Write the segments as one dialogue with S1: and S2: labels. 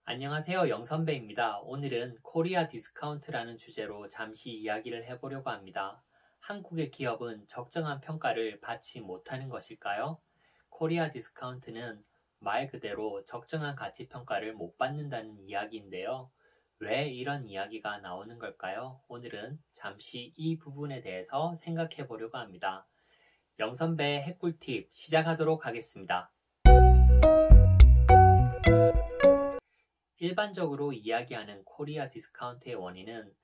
S1: 안녕하세요. 영선배입니다. 오늘은 코리아 디스카운트라는 주제로 잠시 이야기를 해보려고 합니다. 한국의 기업은 적정한 평가를 받지 못하는 것일까요? 코리아 디스카운트는 말 그대로 적정한 가치 평가를 못 받는다는 이야기인데요. 왜 이런 이야기가 나오는 걸까요? 오늘은 잠시 이 부분에 대해서 생각해 보려고 합니다. 영선배의 핵꿀팁 시작하도록 하겠습니다. 일반적으로 이야기하는 코리아 디스카운트의 원인은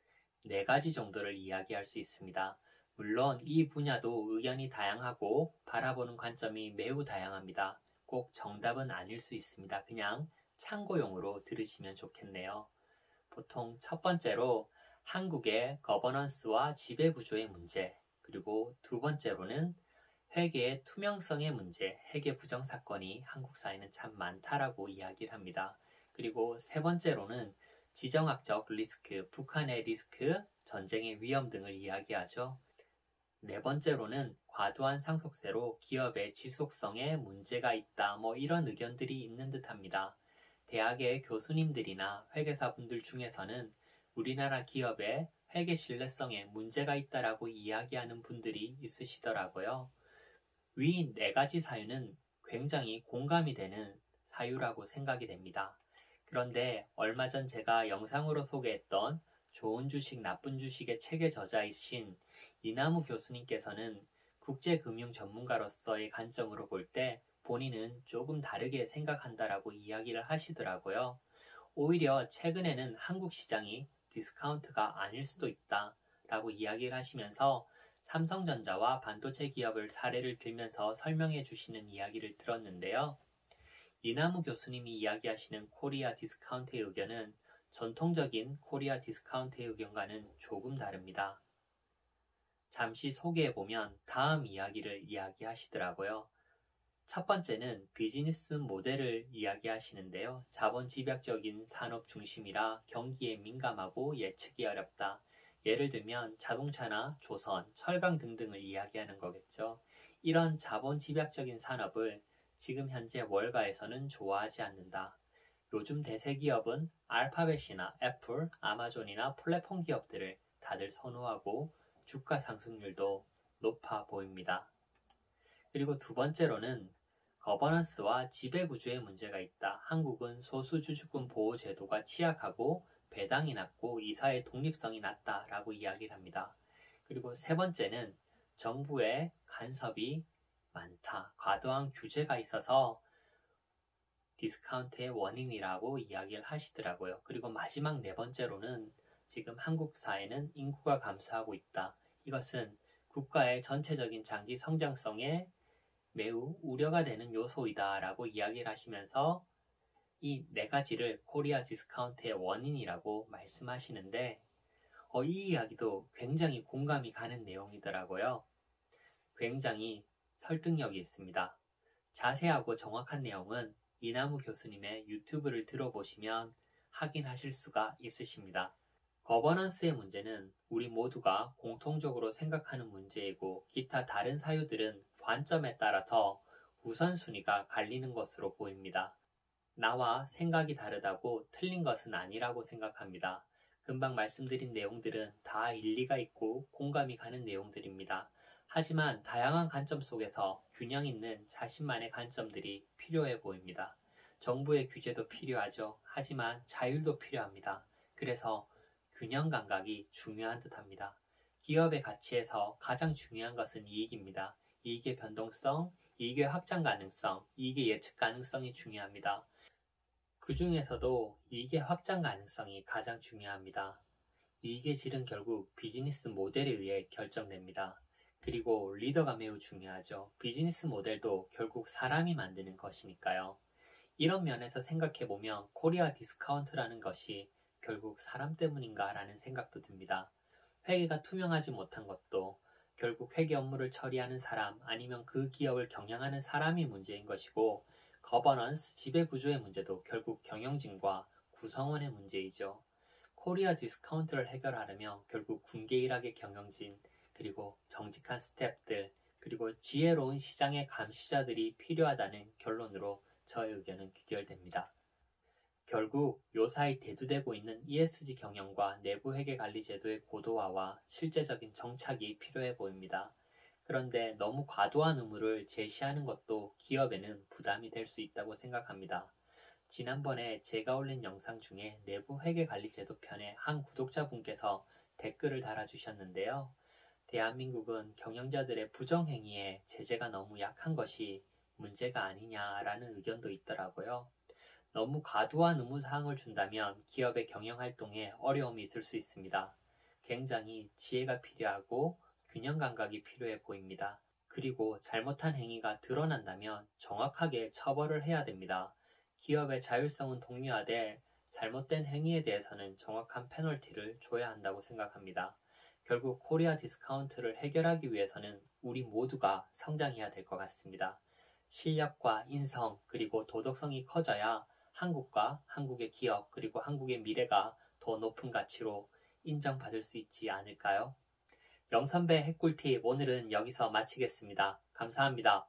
S1: 4가지 정도를 이야기할 수 있습니다. 물론 이 분야도 의견이 다양하고 바라보는 관점이 매우 다양합니다. 꼭 정답은 아닐 수 있습니다. 그냥 참고용으로 들으시면 좋겠네요. 보통 첫 번째로 한국의 거버넌스와 지배구조의 문제, 그리고 두 번째로는 회계의 투명성의 문제, 회계 부정 사건이 한국 사회는 참 많다라고 이야기를 합니다. 그리고 세 번째로는 지정학적 리스크, 북한의 리스크, 전쟁의 위험 등을 이야기하죠. 네 번째로는 과도한 상속세로 기업의 지속성에 문제가 있다, 이런 의견들이 있는 듯합니다. 대학의 교수님들이나 회계사분들 중에서는 우리나라 기업의 회계 신뢰성에 문제가 있다라고 이야기하는 분들이 있으시더라고요. 위 4가지 사유는 굉장히 공감이 되는 사유라고 생각이 됩니다. 그런데 얼마 전 제가 영상으로 소개했던 좋은 주식, 나쁜 주식의 책의 저자이신 이남우 교수님께서는 국제금융 전문가로서의 관점으로 볼 때 본인은 조금 다르게 생각한다라고 이야기를 하시더라고요. 오히려 최근에는 한국 시장이 디스카운트가 아닐 수도 있다라고 이야기를 하시면서 삼성전자와 반도체 기업을 사례를 들면서 설명해 주시는 이야기를 들었는데요. 이남우 교수님이 이야기하시는 코리아 디스카운트의 의견은 전통적인 코리아 디스카운트의 의견과는 조금 다릅니다. 잠시 소개해보면 다음 이야기를 이야기하시더라고요. 첫 번째는 비즈니스 모델을 이야기하시는데요. 자본 집약적인 산업 중심이라 경기에 민감하고 예측이 어렵다. 예를 들면 자동차나 조선, 철강 등등을 이야기하는 거겠죠. 이런 자본 집약적인 산업을 지금 현재 월가에서는 좋아하지 않는다. 요즘 대세 기업은 알파벳이나 애플, 아마존이나 플랫폼 기업들을 다들 선호하고 주가 상승률도 높아 보입니다. 그리고 두 번째로는 거버넌스와 지배구조에 문제가 있다. 한국은 소수주주권 보호 제도가 취약하고 배당이 낮고 이사의 독립성이 낮다라고 이야기를 합니다. 그리고 세 번째는 정부의 간섭이 많다. 과도한 규제가 있어서 디스카운트의 원인이라고 이야기를 하시더라고요. 그리고 마지막 네 번째로는 지금 한국 사회는 인구가 감소하고 있다. 이것은 국가의 전체적인 장기 성장성에 매우 우려가 되는 요소이다라고 이야기를 하시면서 이 4가지를 코리아 디스카운트의 원인이라고 말씀하시는데 이 이야기도 굉장히 공감이 가는 내용이더라고요. 굉장히 설득력이 있습니다. 자세하고 정확한 내용은 이남우 교수님의 유튜브를 들어보시면 확인하실 수가 있으십니다. 거버넌스의 문제는 우리 모두가 공통적으로 생각하는 문제이고 기타 다른 사유들은 관점에 따라서 우선순위가 갈리는 것으로 보입니다. 나와 생각이 다르다고 틀린 것은 아니라고 생각합니다. 금방 말씀드린 내용들은 다 일리가 있고 공감이 가는 내용들입니다. 하지만 다양한 관점 속에서 균형 있는 자신만의 관점들이 필요해 보입니다. 정부의 규제도 필요하죠. 하지만 자율도 필요합니다. 그래서 균형 감각이 중요한 듯합니다. 기업의 가치에서 가장 중요한 것은 이익입니다. 이익의 변동성, 이익의 확장 가능성, 이익의 예측 가능성이 중요합니다. 그 중에서도 이익의 확장 가능성이 가장 중요합니다. 이익의 질은 결국 비즈니스 모델에 의해 결정됩니다. 그리고 리더가 매우 중요하죠. 비즈니스 모델도 결국 사람이 만드는 것이니까요. 이런 면에서 생각해보면 코리아 디스카운트라는 것이 결국 사람 때문인가라는 생각도 듭니다. 회계가 투명하지 못한 것도 결국 회계 업무를 처리하는 사람 아니면 그 기업을 경영하는 사람이 문제인 것이고 거버넌스, 지배구조의 문제도 결국 경영진과 구성원의 문제이죠. 코리아 디스카운트를 해결하려면 결국 군계일학의 경영진, 그리고 정직한 스태프들, 그리고 지혜로운 시장의 감시자들이 필요하다는 결론으로 저의 의견은 귀결됩니다. 결국 요사이 대두되고 있는 ESG 경영과 내부 회계 관리 제도의 고도화와 실제적인 정착이 필요해 보입니다. 그런데 너무 과도한 의무를 제시하는 것도 기업에는 부담이 될 수 있다고 생각합니다. 지난번에 제가 올린 영상 중에 내부 회계 관리 제도 편에 한 구독자분께서 댓글을 달아주셨는데요. 대한민국은 경영자들의 부정행위에 제재가 너무 약한 것이 문제가 아니냐라는 의견도 있더라고요. 너무 과도한 의무사항을 준다면 기업의 경영활동에 어려움이 있을 수 있습니다. 굉장히 지혜가 필요하고 균형 감각이 필요해 보입니다. 그리고 잘못한 행위가 드러난다면 정확하게 처벌을 해야 됩니다. 기업의 자율성은 독려하되 잘못된 행위에 대해서는 정확한 페널티를 줘야 한다고 생각합니다. 결국 코리아 디스카운트를 해결하기 위해서는 우리 모두가 성장해야 될 것 같습니다. 실력과 인성 그리고 도덕성이 커져야 한국과 한국의 기업 그리고 한국의 미래가 더 높은 가치로 인정받을 수 있지 않을까요? 영선배 핵꿀팁 오늘은 여기서 마치겠습니다. 감사합니다.